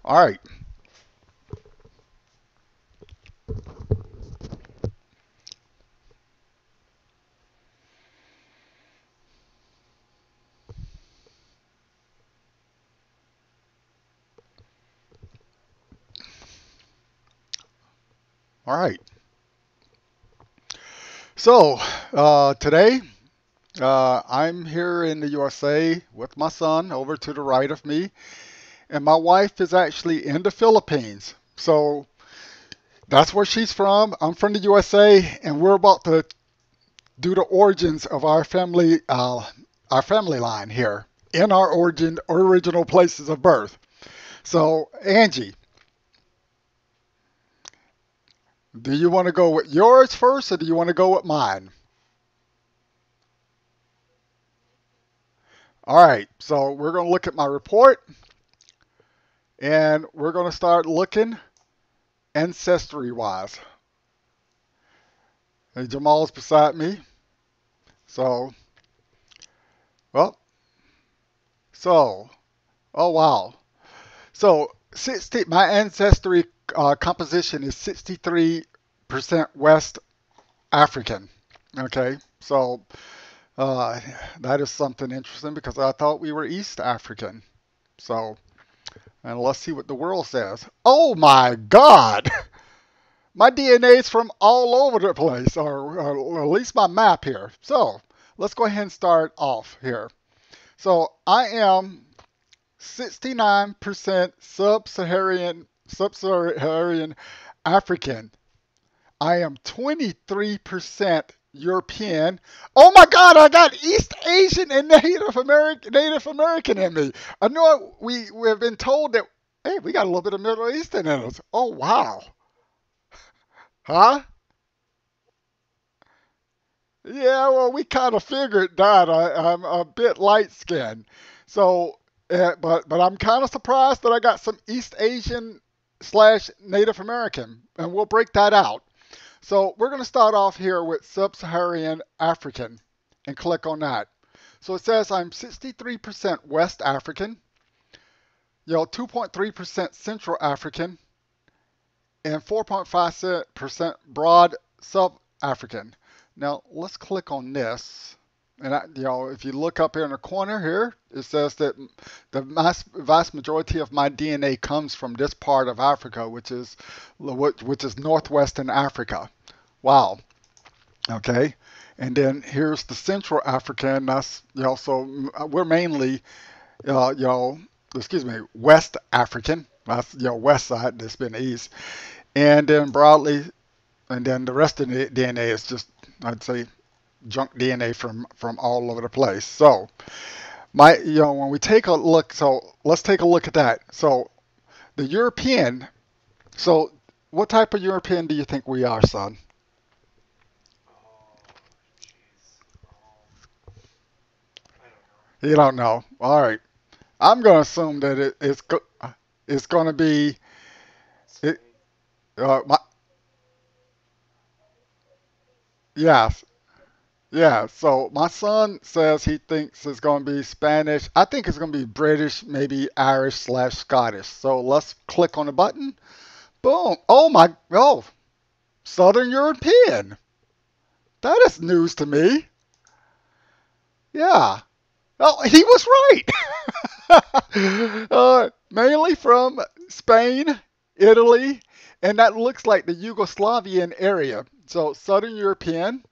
All right. All right. So today I'm here in the USA with my son over to the right of me, and my wife is actually in the Philippines. So that's where she's from. I'm from the USA, and we're about to do the origins of our family line here in our original places of birth. So Angie, do you want to go with yours first, or do you want to go with mine? All right, so we're going to look at my report and we're going to start looking ancestry wise. And Jamal's beside me. So, well, so, oh wow. So, 60, my ancestry composition is 63% West African. Okay, so uh, that is something interesting because I thought we were East African. So, and let's see what the world says. Oh my God! My DNA is from all over the place, or at least my map here. So let's go ahead and start off here. So I am 69% sub-Saharan African. I am 23% European. Oh my God, I got East Asian and Native American in me. I know we have been told that hey, we got a little bit of Middle Eastern in us. Oh wow. Huh? Yeah, well, we kind of figured that. I'm a bit light skinned, so but I'm kind of surprised that I got some East Asian slash Native American, and we'll break that out. So we're going to start off here with Sub-Saharan African, and click on that. So it says I'm 63% West African, 2.3% Central African, and 4.5% Broad Sub-African. Now let's click on this. And if you look up here in the corner here, it says that the vast majority of my DNA comes from this part of Africa, which is northwestern Africa. Wow. Okay. And then here's the Central African. That's so we're mainly uh, you know West African. That's west side. That's been east. And then broadly, and then the rest of the DNA is just I'd say junk DNA from all over the place. So when we take a look, so let's take a look at that. So the European. So what type of European do you think we are, son? You don't know. All right. I'm going to assume that it's going to be it. My, yeah, yeah. So my son says he thinks it's going to be Spanish. I think it's going to be British, maybe Irish slash Scottish. So let's click on the button. Boom. Oh, Southern European. That is news to me. Yeah. Oh, he was right. Mainly from Spain, Italy, and that looks like the Yugoslavian area. So Southern European,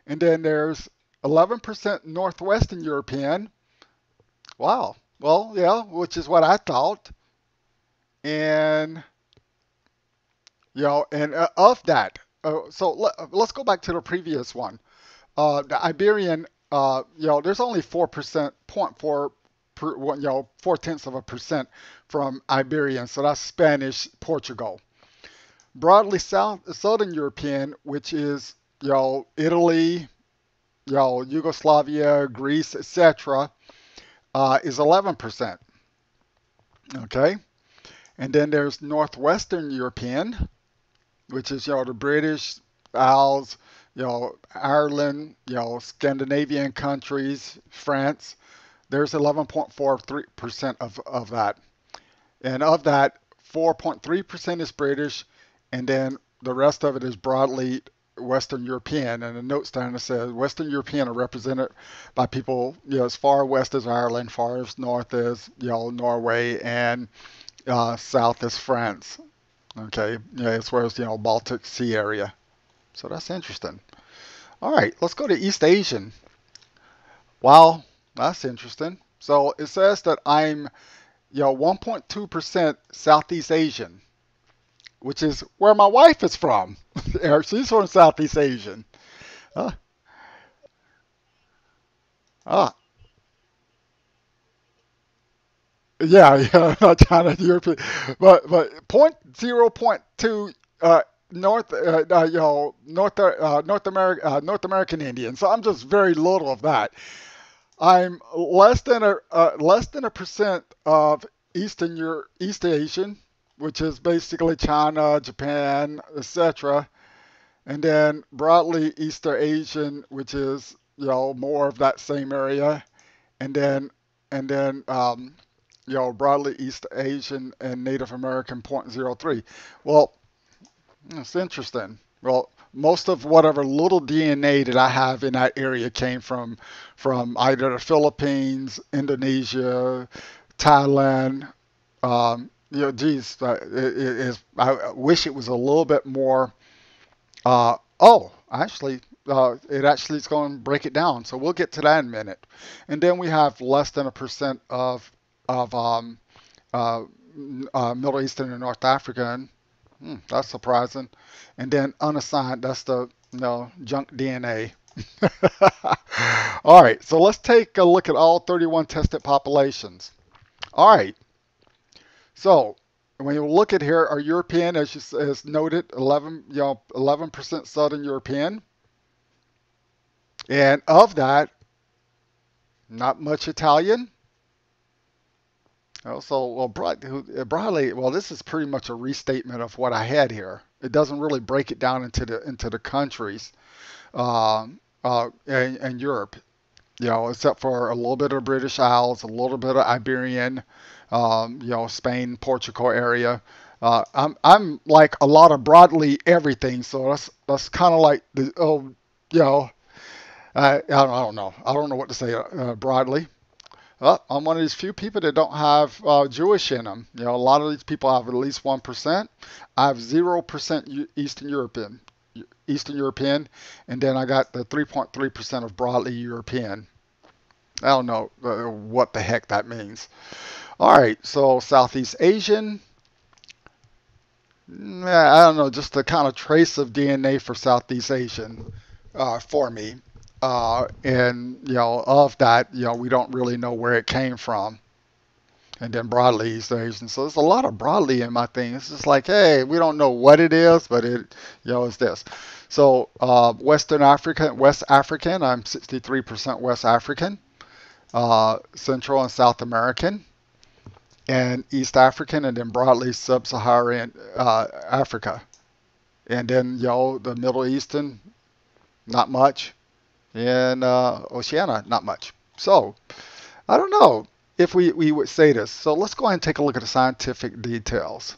and then there's 11% Northwestern European. Wow. Well, yeah, which is what I thought. And and of that, so let's go back to the previous one. The Iberian, there's only 4%, point 0.4, 4/10 of a percent from Iberian, so that's Spanish, Portugal. Broadly Southern European, which is, Italy, Yugoslavia, Greece, etc., is 11%. Okay, and then there's Northwestern European, which is, the British Isles, Ireland, Scandinavian countries, France. There's 11.43% of that. And of that, 4.3% is British, and then the rest of it is broadly Western European. And the notes down there says Western European are represented by people, as far west as Ireland, far as north as Norway, and south as France. Okay, yeah, as well as Baltic Sea area. So that's interesting. All right, let's go to East Asian. Wow, that's interesting. So it says that I'm 1.2% Southeast Asian, which is where my wife is from. She's from Southeast Asian. Uh, ah, yeah, yeah, not China, European, but 0.2 North, North American Indian. So I'm just very little of that. I'm less than a percent of East Asian, which is basically China, Japan, etc. And then broadly East Asian, which is more of that same area, and then broadly East Asian and Native American 0.03. Well, it's interesting. Well, most of whatever little DNA that I have in that area came from either the Philippines, Indonesia, Thailand. Geez, I wish it was a little bit more. Actually, it actually is going to break it down. So we'll get to that in a minute. And then we have less than a percent of uh, Middle Eastern and North African. That's surprising. And then unassigned, that's the junk DNA. All right, so let's take a look at all 31 tested populations. All right, so when you look at here, our European, as noted, 11% Southern European, and of that, not much Italian. So, well, broadly, well, this is pretty much a restatement of what I had here. It doesn't really break it down into the countries in Europe, except for a little bit of British Isles, a little bit of Iberian, Spain, Portugal area. I'm like a lot of broadly everything, so that's kind of like the you know, I don't know. I don't know what to say broadly. I'm one of these few people that don't have Jewish in them. A lot of these people have at least 1%. I have 0% Eastern European, and then I got the 3.3% of broadly European. I don't know what the heck that means. All right, so Southeast Asian. I don't know, just a kind of trace of DNA for Southeast Asian for me. And of that, we don't really know where it came from. And then broadly East Asian. So there's a lot of broadly in my thing. It's just like, hey, we don't know what it is, but it's this. So West African, I'm 63% West African. Central and South American, and East African, and then broadly Sub-Saharan Africa. And then, the Middle Eastern, not much. And Oceania, not much. So, I don't know if we would say this. So let's go ahead and take a look at the scientific details.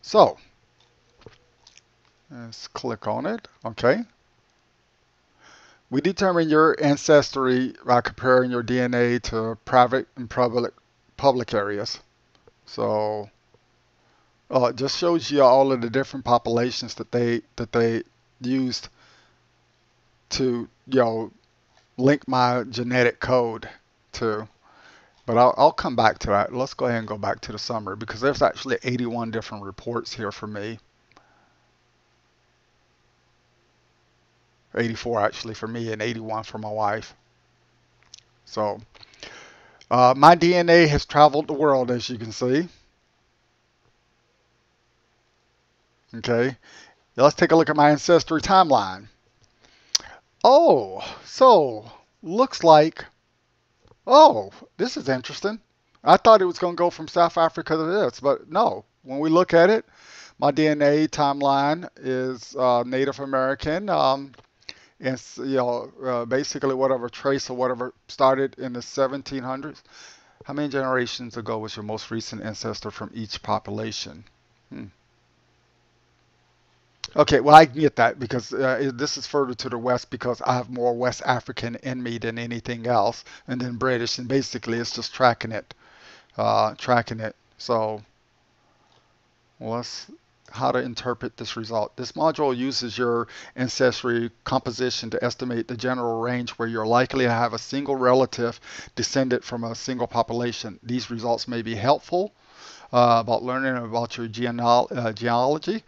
So, let's click on it. Okay. We determine your ancestry by comparing your DNA to private and public areas. So it just shows you all of the different populations that they used to link my genetic code to. But I'll come back to that. Let's go ahead and go back to the summary because there's actually 81 different reports here for me. 84 actually for me and 81 for my wife. So my DNA has traveled the world, as you can see. Okay, now let's take a look at my ancestry timeline. Oh, so looks like, this is interesting. I thought it was going to go from South Africa to this, but no. When we look at it, my DNA timeline is Native American. And basically whatever trace or whatever started in the 1700s. How many generations ago was your most recent ancestor from each population? Hmm. Okay, well, I can get that because this is further to the west because I have more West African in me than anything else, and then British, and basically it's just tracking it, tracking it. So let's how to interpret this result. This module uses your ancestry composition to estimate the general range where you're likely to have a single relative descended from a single population. These results may be helpful about learning about your genealogy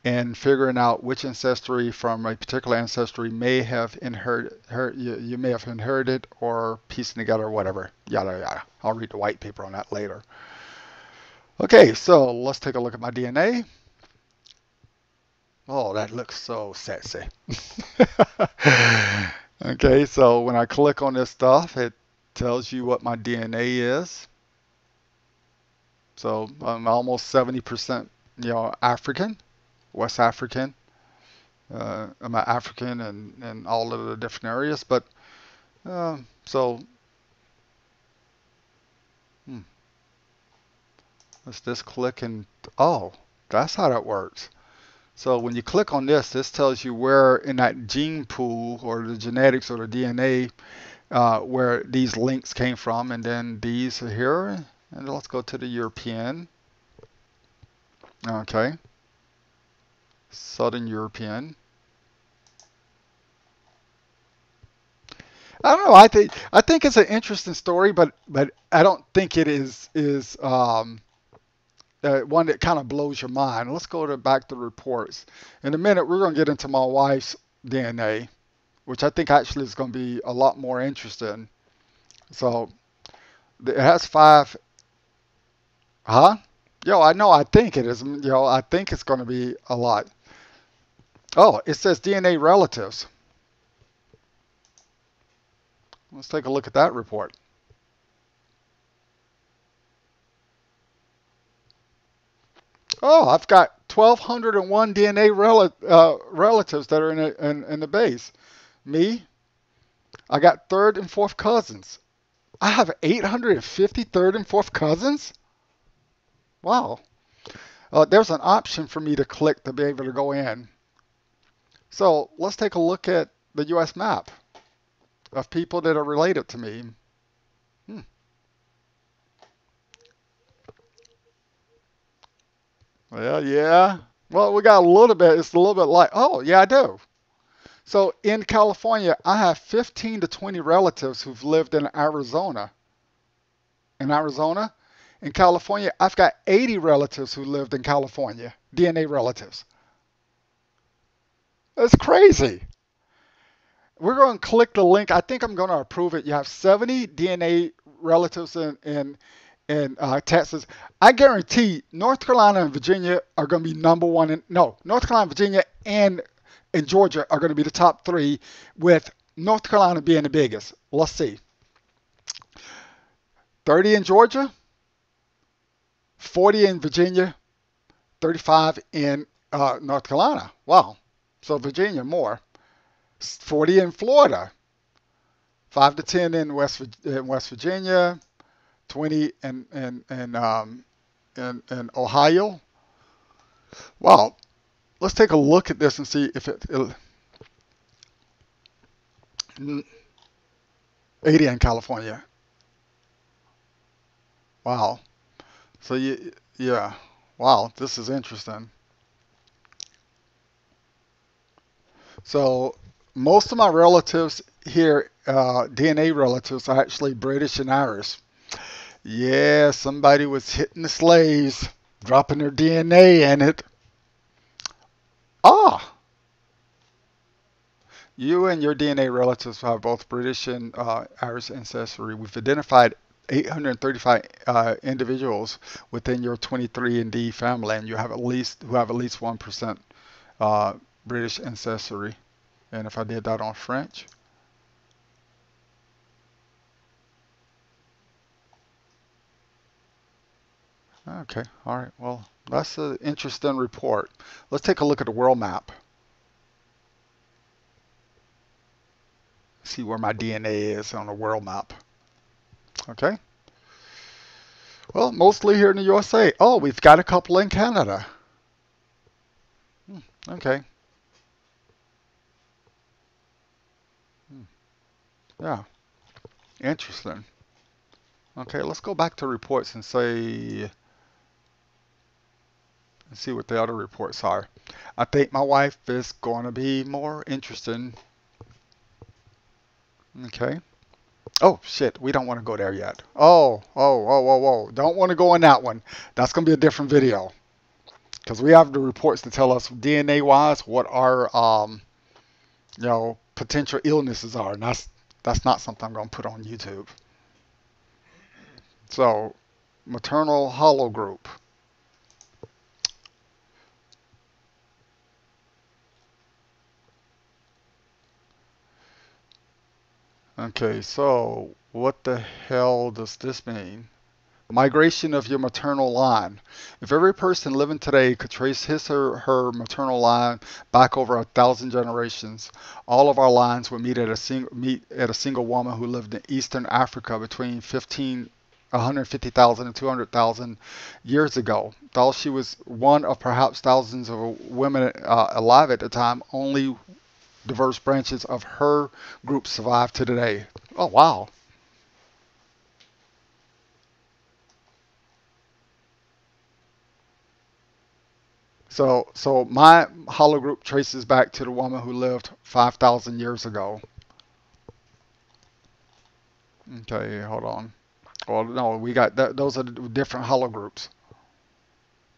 and figuring out which ancestry from a particular ancestry may have you may have inherited or piecing together whatever, yada yada. I'll read the white paper on that later. Okay, so let's take a look at my DNA. Oh, that looks so sexy. Okay, so when I click on this stuff, it tells you what my DNA is. So I'm almost 70%, African, West African. I'm African and all of the different areas, but so hmm, let's just click and oh, that's how that works. So when you click on this, this tells you where in that gene pool or the genetics or the DNA where these links came from, and then these are here. And let's go to the European. Okay, Southern European. I don't know. I think it's an interesting story, but I don't think it is one that kind of blows your mind. Let's go back to reports. In a minute, we're going to get into my wife's DNA, which I think actually is going to be a lot more interesting. So it has five, huh? Yo, I know. I think it is. I think it's going to be a lot. Oh, it says DNA relatives. Let's take a look at that report. Oh, I've got 1,201 DNA relatives that are in the base. Me, I got third and fourth cousins. I have 850 third and fourth cousins? Wow. There's an option for me to click to be able to go in. So let's take a look at the U.S. map of people that are related to me. Hmm. Well, yeah. Well, we got a little bit. It's a little bit like, oh, yeah, I do. So in California, I have 15 to 20 relatives who've lived in Arizona. In Arizona, in California, I've got 80 relatives who lived in California, DNA relatives. That's crazy. We're going to click the link. I think I'm going to approve it. You have 70 DNA relatives in Texas. I guarantee North Carolina and Virginia are going to be number one. No, North Carolina, Virginia, and Georgia are going to be the top three, with North Carolina being the biggest. Let's see. 30 in Georgia, 40 in Virginia, 35 in North Carolina. Wow. So Virginia more. 40 in Florida, 5 to 10 in West Virginia, 20 in Ohio. Wow. Let's take a look at this and see if it 80 in California. Wow. So yeah. Wow, this is interesting. So most of my relatives here, DNA relatives, are actually British and Irish. Yeah, somebody was hitting the slaves, dropping their DNA in it. Ah, you and your DNA relatives have both British and Irish ancestry. We've identified 835 individuals within your 23andMe family, and you have at least 1% uh, British ancestry. And if I did that on French, okay, all right. Well, that's an interesting report. Let's take a look at the world map. See where my DNA is on the world map. Okay. Well, mostly here in the USA. Oh, we've got a couple in Canada. Okay. Yeah. Interesting. Okay, let's go back to reports and see what the other reports are. I think my wife is going to be more interested. Okay. Oh shit, we don't want to go there yet. Oh. Don't want to go in that one. That's going to be a different video because we have the reports to tell us DNA wise what our potential illnesses are, and that's not something I'm going to put on YouTube. So, maternal hollow group. Okay, so what the hell does this mean? Migration of your maternal line. If every person living today could trace his or her maternal line back over 1,000 generations, all of our lines would meet at a single woman who lived in Eastern Africa between 150,000 and 200,000 years ago. Though she was one of perhaps thousands of women alive at the time, only diverse branches of her group survive to today. Oh wow. So my hollow group traces back to the woman who lived 5,000 years ago. Okay, hold on. Well, no, we got those are the different hollow groups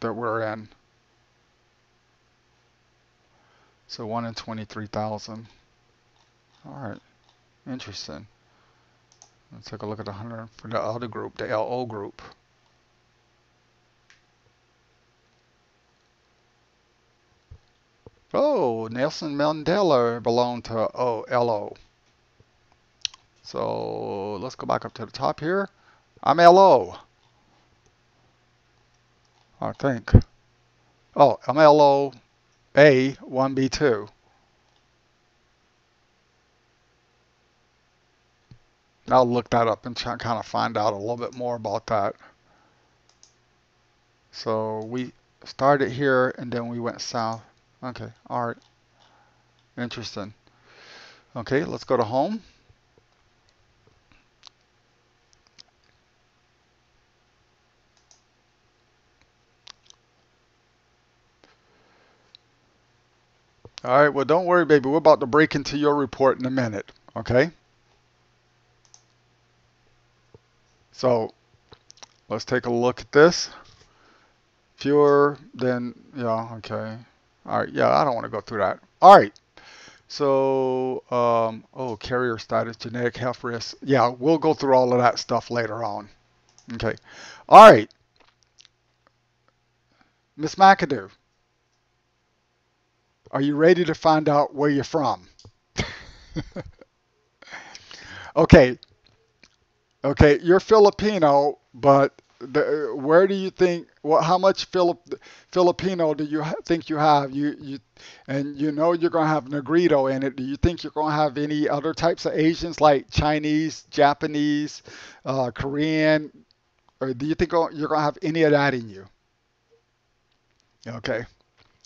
that we're in. So 1 in 23,000. All right, interesting. Let's take a look at the 100 for the other group, the LO group. Oh, Nelson Mandela belonged to LO. So let's go back up to the top here. I'm LO, I think. Oh, I'm LO A 1B2. I'll look that up and try, kind of find out a little bit more about that. So we started here and then we went south. Okay, all right, interesting. Okay, let's go to home. All right, well, don't worry, baby. We're about to break into your report in a minute. Okay, so let's take a look at this. Fewer than, yeah, okay. All right, yeah, I don't want to go through that. All right, so, oh, carrier status, genetic health risk. Yeah, we'll go through all of that stuff later on. Okay, all right, Miss McAdoo, are you ready to find out where you're from? Okay, okay, you're Filipino, but where do you think? What? How much Filipino do you think you have? And you know you're gonna have Negrito in it. Do you think you're gonna have any other types of Asians like Chinese, Japanese, Korean, or do you think you're gonna have any of that in you? Okay,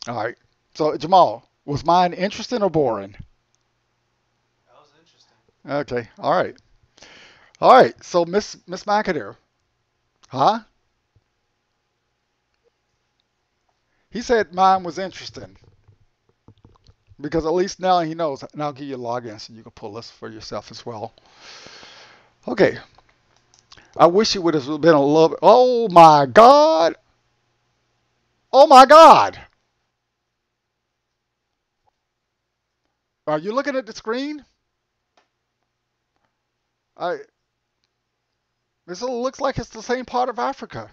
all right. So Jamal, was mine interesting or boring? Okay, all right, all right. So Miss McAdoo, huh? He said mine was interesting because at least now he knows. And I'll give you a login so you can pull this for yourself as well. Okay. I wish it would have been a little bit. Oh my God. Oh my God. Are you looking at the screen? I. This looks like it's the same part of Africa.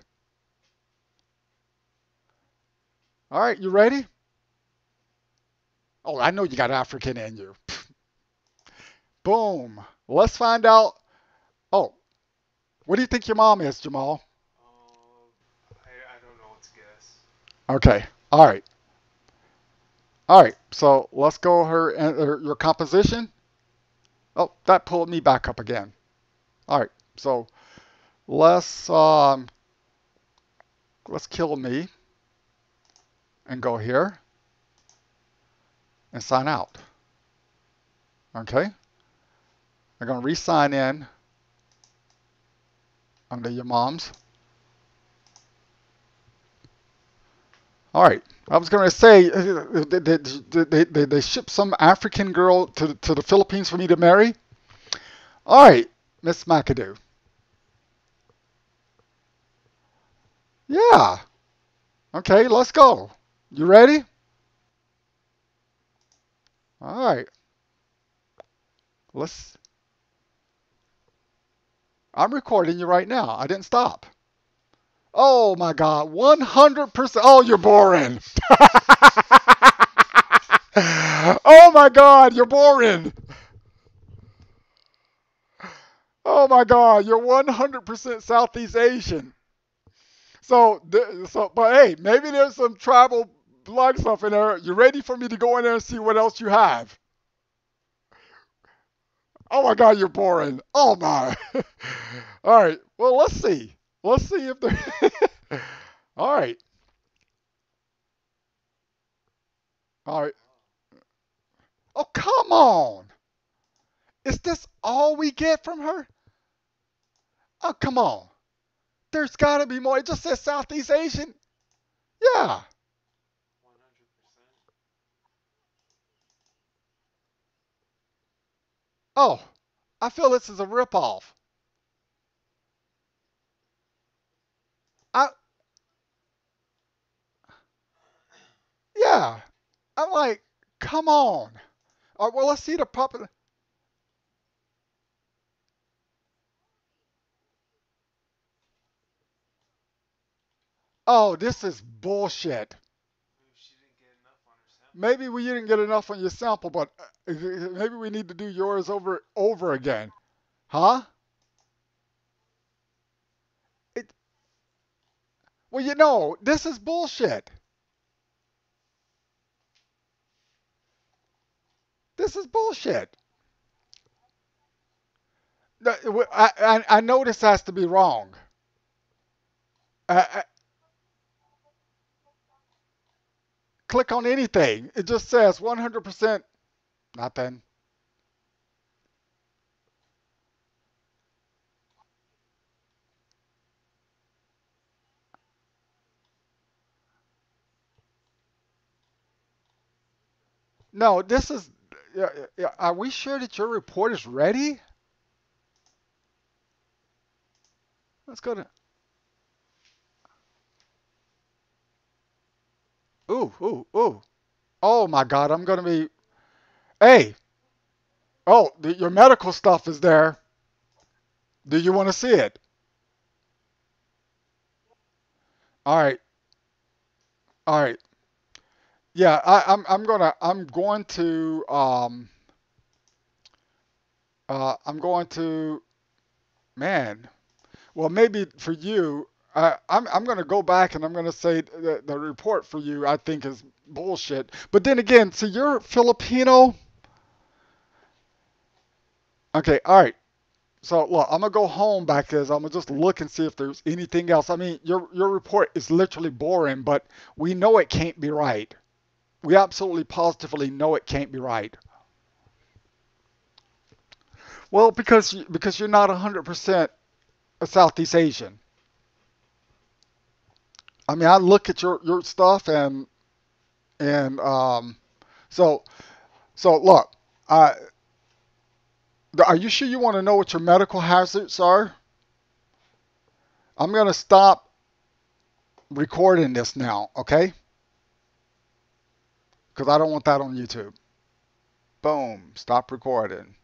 All right, you ready? Oh, I know you got African in you. Boom. Let's find out. Oh, what do you think your mom is, Jamal? Okay. All right. All right. So let's go your composition. Oh, that pulled me back up again. All right. So let's Let's kill me and go here and sign out. Okay? I'm going to re-sign in under your mom's. All right. I was going to say they shipped some African girl to the Philippines for me to marry. All right, Miss McAdoo. Yeah. Okay, let's go. You ready? All right. Let's. I'm recording you right now. I didn't stop. Oh my God, 100%. Oh, you're boring. Oh my God, you're boring. Oh my God, you're 100% Southeast Asian. But hey, maybe there's some tribal blood stuff in there. You ready for me to go in there and see what else you have? Oh my God, you're boring. Oh my. All right. Well, let's see. Let's see if there. All right. All right. Oh, come on. Is this all we get from her? Oh, come on. There's got to be more. It just says Southeast Asian. Yeah. Oh, I feel this is a ripoff. I yeah. I'm like, come on. All right, well, let's see the puppet. Oh, this is bullshit. Maybe we didn't get enough on your sample, but maybe we need to do yours over again. Huh? It, well, this is bullshit. This is bullshit. I know this has to be wrong. I click on anything. It just says 100% nothing. No, this is. Are we sure that your report is ready? Let's go to. Ooh, ooh, ooh. Oh my God, I'm gonna be. Hey, oh, your medical stuff is there. Do you want to see it? All right, all right. Yeah, I'm going to man. Well, maybe for you, I'm going to go back and I'm going to say the report for you I think is bullshit. But then again, so you're Filipino. Okay, all right. So look, I'm gonna go home back there. I'm gonna just look and see if there's anything else. I mean, your report is literally boring, but we know it can't be right. We absolutely positively know it can't be right. Well, because you're not 100% a Southeast Asian. I mean, I look at your stuff and so so look. Uh, are you sure you want to know what your medical hazards are? I'm gonna stop recording this now, okay? Because I don't want that on YouTube. Boom. Stop recording.